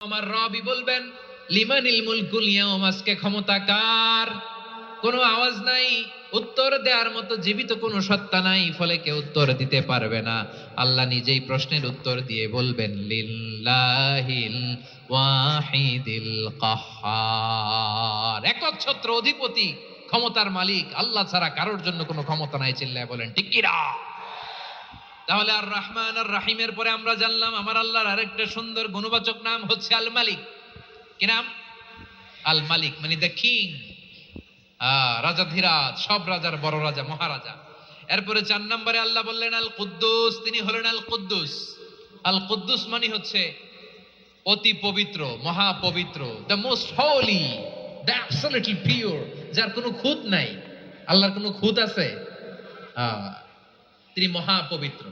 আমার রবি বলবেন লিমানিল মুলকুল ইয়াউম, আজকে ক্ষমতা কার? কোনো আওয়াজ নাই, উত্তর দেওয়ার মতো জীবিত কোনো সত্তা নাই, ফলে কেউ উত্তর দিতে পারবে না। আল্লাহ নিজেই প্রশ্নের উত্তর দিয়ে বলবেন লিল্লাহিল ওয়াহিদিল কাহ্হার, একচ্ছত্র অধিপতি ক্ষমতার মালিক আল্লাহ ছাড়া কারোর জন্য কোনো ক্ষমতা নাই। চিল্লায় বলেন ঠিক কিনা? তাহলে আর রহমান আর রাহিমের পরে আমরা জানলাম আমার আল্লাহর আরেকটা সুন্দর গুণবাচক নাম হচ্ছে আল মালিক। কি নাম? আল মালিক, মানে দ্য কিং, রাজাধিরাজ, সব রাজার বড় রাজা, মহারাজা। এরপরে 4 নম্বরে আল্লাহ বললেন আল কুদ্দুস, তিনি হলেন আল কুদ্দুস। আল কুদ্দুস মানে হচ্ছে অতি পবিত্র, মহাপবিত্র, the most holy, the absolutely pure, যার কোনো খুঁত নাই। আল্লাহর কোনো খুঁত আছে? তিনি মহাপবিত্র।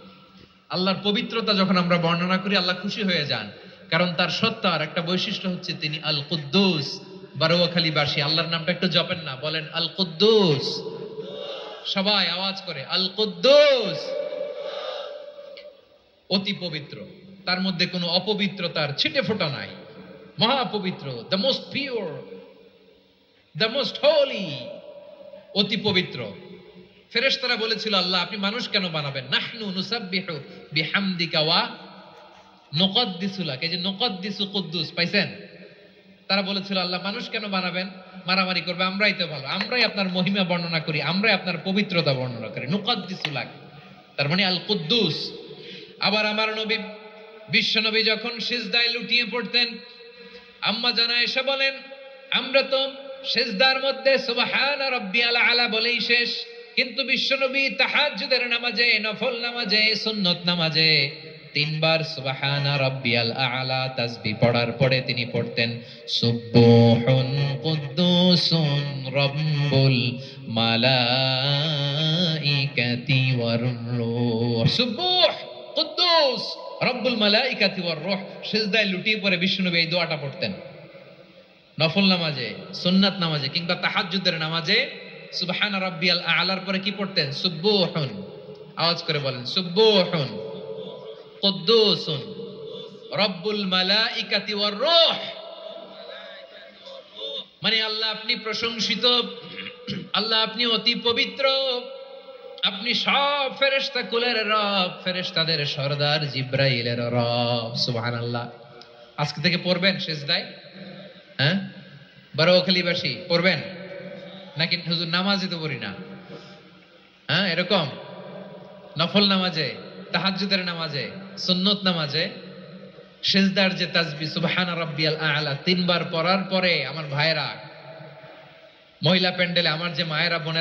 আল্লাহর পবিত্রতা যখন আমরা বর্ণনা করি আল্লাহ খুশি হয়ে যান, কারণ তার সত্তার একটা বৈশিষ্ট্য হচ্ছে তিনি আল কুদ্দুস। বারোয়াখালীবাসী আল্লাহর নামটা একটু জপেন না, বলেন আল কুদ্দুস, সবাই আওয়াজ করে আল কুদ্দুস। অতি পবিত্র, তার মধ্যে কোনো অপবিত্রতার ছিটে ফোঁটা নাই, মহাপবিত্র, the most pure, the most holy, অতি পবিত্র। ফেরেশতারা বলেছিল আল্লাহ আপনি মানুষ কেন বানাবেন? নাহনু নুসাব্বিহু বিহামদিকা ওয়া নুকদ্দিসু লাক, এই যে নুকদ্দিসু কুদ্দুস পাইছেন? তারা বলেছিল আল্লাহ মানুষ কেন বানাবেন? মারামারি করবে, আমরাই তো ভালো, আমরাই আপনার মহিমা বর্ণনা করি, আমরাই আপনার পবিত্রতা বর্ণনা করি। নুকদ্দিসু লাক, তার মানে আল কুদ্দুস। আবার আমার নবী, বিশ্ব নবী যখন সিজদায় লুটিয়ে পড়তেন, আম্মা জানা এসে বলেন আমরা তো সিজদার মধ্যে সুবহান রাব্বিয়াল আলা বলেই শেষ, কিন্তু বিশ্বনবী তাহাজ্জুদের নামাজে, নফল নামাজে, সুন্নত নামাজে 3 বার সুবহানা রাব্বিয়াল আলা তাসবিহ পড়ার পরে তিনি পড়তেন সুবহুন কুদ্দুসুন রাব্বুল মালাইকাতি ওয়ার রূহ। সুবহ কুদ্দুস রব্বুল মালাইকাতি ওয়ার রূহ। সিজদায় লুটিয়ে পড়ে বিশ্বনবী এই দোয়াটা পড়তেন। নফল নামাজে, সুন্নাত নামাজে কিংবা তাহাজ্জুদের নামাজে সুবহানা রাব্বিয়াল আলার পরে কি পড়তেন? সুবহুন, আওয়াজ করে বলেন সুবহুন কুদ্দুসুন রব্বুল মালাইকাতি ওয়ার রূহ। মানে আল্লাহ আপনি প্রশংসিত, আল্লাহ আপনি অতি পবিত্র, আপনি সব ফেরেশতা কুলের রব, ফেরেশতাদের সরদার জিবরাইলের রব। সুবহানাল্লাহ। আজকে থেকে পড়বেন সিজদায়? হ্যাঁ, বারোয়াখালীবাসী পড়বেন নাকি? হুজুর নামাজে তো পড়ি না। হ্যাঁ, এরকম নফল নামাজে, তাহাজ্জুদের নামাজে, সুন্নত নামাজে সিজদার যে তাসবিহ সুবহান রাব্বিয়াল আলা 3 বার পড়ার পরে আমার ভাইরা, মহিলা প্যান্ডেলে আমার যে মায়েরা বোনেরা